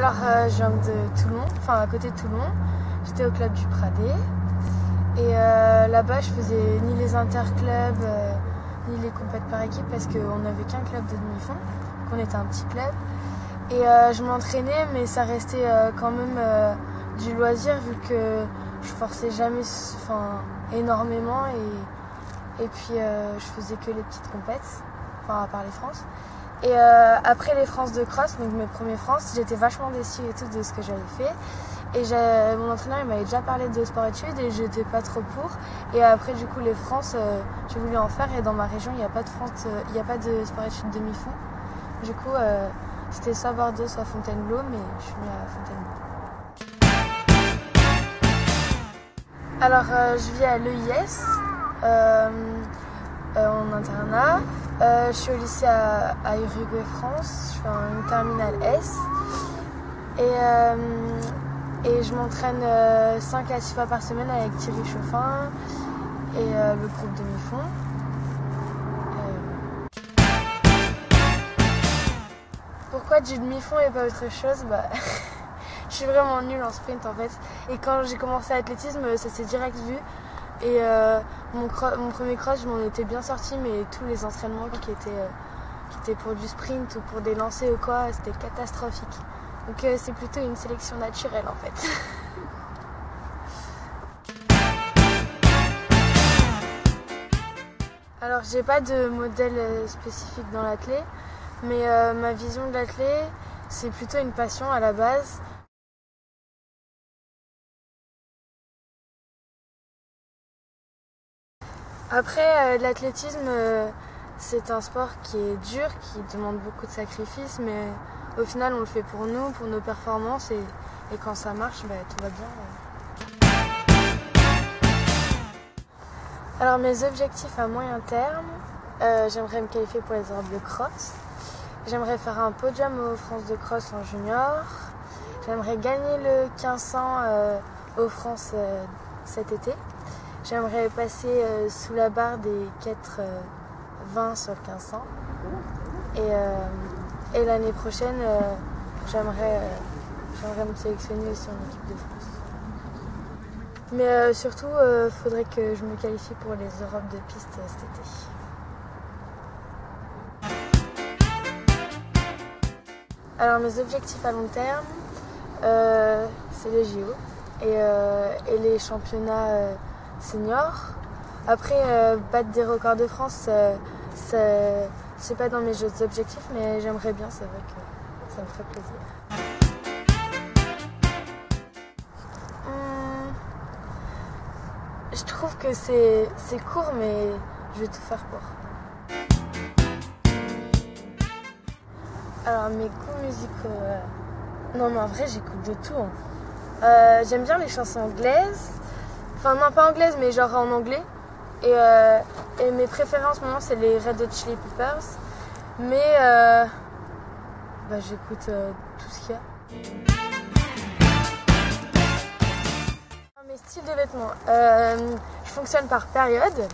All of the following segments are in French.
Alors, je viens de Toulon, enfin à côté de Toulon. J'étais au club du Pradet. Et là-bas, je faisais ni les interclubs, ni les compètes par équipe parce qu'on n'avait qu'un club de demi-fond, qu'on était un petit club. Et je m'entraînais, mais ça restait quand même du loisir vu que je forçais jamais énormément. Et puis, je faisais que les petites compètes, enfin à part les France. Et après les France de cross, donc mes premiers France, j'étais vachement déçue et tout de ce que j'avais fait. Et mon entraîneur il m'avait déjà parlé de sport-études et j'étais pas trop pour. Et après du coup les France, j'ai voulu en faire et dans ma région il n'y a pas de France, il n'y a pas de sport-études demi-fond. Du coup c'était soit Bordeaux soit Fontainebleau, mais je suis venue à Fontainebleau. Alors je vis à l'EIS en internat. Je suis au lycée à Uruguay France, je fais une terminale S. Et je m'entraîne 5 à 6 fois par semaine avec Thierry Chauffin et le groupe demi-fond. Pourquoi du demi-fond et pas autre chose? Je suis vraiment nulle en sprint en fait. Et quand j'ai commencé l'athlétisme, ça s'est direct vu. Et mon premier cross, je m'en étais bien sortie, mais tous les entraînements qui étaient pour du sprint ou pour des lancers ou quoi, c'était catastrophique. Donc c'est plutôt une sélection naturelle en fait. Alors j'ai pas de modèle spécifique dans l'athlé, mais ma vision de l'athlé, c'est plutôt une passion à la base. Après l'athlétisme, c'est un sport qui est dur, qui demande beaucoup de sacrifices, mais au final, on le fait pour nous, pour nos performances, et quand ça marche, tout va bien. Alors, mes objectifs à moyen terme, j'aimerais me qualifier pour les Europes de cross. J'aimerais faire un podium aux France de cross en junior. J'aimerais gagner le 1500 aux France cet été. J'aimerais passer sous la barre des 4,20 sur le 1500. Et l'année prochaine, j'aimerais me sélectionner aussi en équipe de France. Mais surtout, il faudrait que je me qualifie pour les Europes de piste cet été. Alors mes objectifs à long terme, c'est les JO et les championnats seniors. Après, battre des records de France, c'est pas dans mes autres objectifs, mais j'aimerais bien, c'est vrai que ça me ferait plaisir. Je trouve que c'est court, mais je vais tout faire pour. Alors mes goûts musicaux, non mais en vrai j'écoute de tout. J'aime bien les chansons anglaises, enfin non pas anglaises mais genre en anglais. Et mes préférences en ce moment c'est les Red Hot Chili Peppers, mais j'écoute tout ce qu'il y a. Mes styles de vêtements, je fonctionne par période.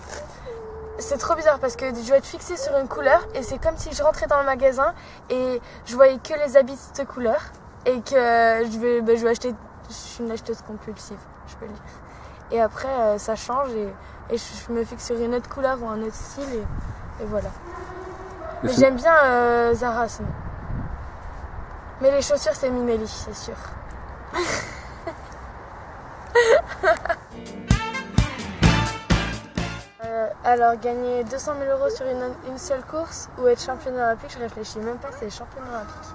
C'est trop bizarre parce que je vais être fixée sur une couleur et c'est comme si je rentrais dans le magasin et je voyais que les habits de cette couleur et que je vais acheter. Je suis une acheteuse compulsive, je peux le dire. Et après ça change et je me fixe sur une autre couleur ou un autre style et voilà. Mais j'aime bien Zara sinon. Mais les chaussures c'est Minelli, c'est sûr. Alors gagner 200 000 € sur une seule course ou être championne olympique, je réfléchis même pas, c'est championne olympique.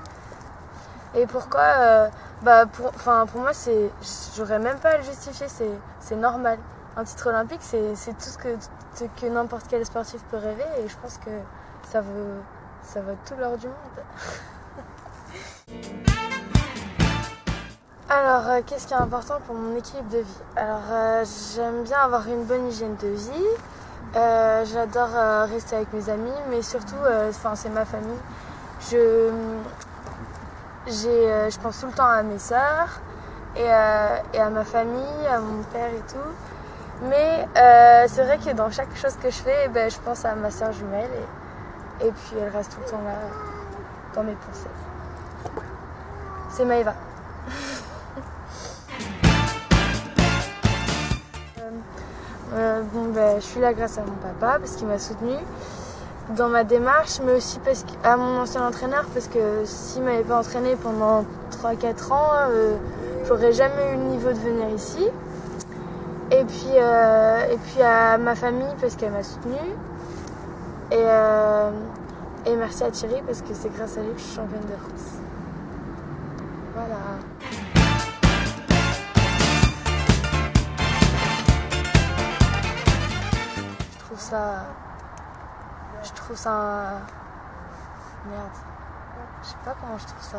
Et pourquoi pour moi, j'aurais même pas à le justifier, c'est normal. Un titre olympique, c'est tout ce que n'importe quel sportif peut rêver et je pense que ça vaut tout l'or du monde. Alors, qu'est-ce qui est important pour mon équilibre de vie? Alors, j'aime bien avoir une bonne hygiène de vie. J'adore rester avec mes amis, mais surtout, c'est ma famille. Je pense tout le temps à mes sœurs et à ma famille, à mon père et tout. Mais c'est vrai que dans chaque chose que je fais, je pense à ma sœur jumelle et puis elle reste tout le temps là dans mes pensées. C'est Maëva. Je suis là grâce à mon papa parce qu'il m'a soutenue dans ma démarche, mais aussi à mon ancien entraîneur, parce que s'il ne m'avait pas entraîné pendant 3-4 ans, j'aurais jamais eu le niveau de venir ici. Et puis à ma famille parce qu'elle m'a soutenue. Et merci à Thierry parce que c'est grâce à lui que je suis championne de France. Voilà. Je trouve ça... Merde. Je sais pas comment je trouve ça.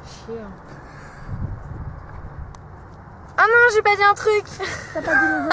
Chier. Ah non, j'ai pas dit un truc. T'as pas dit le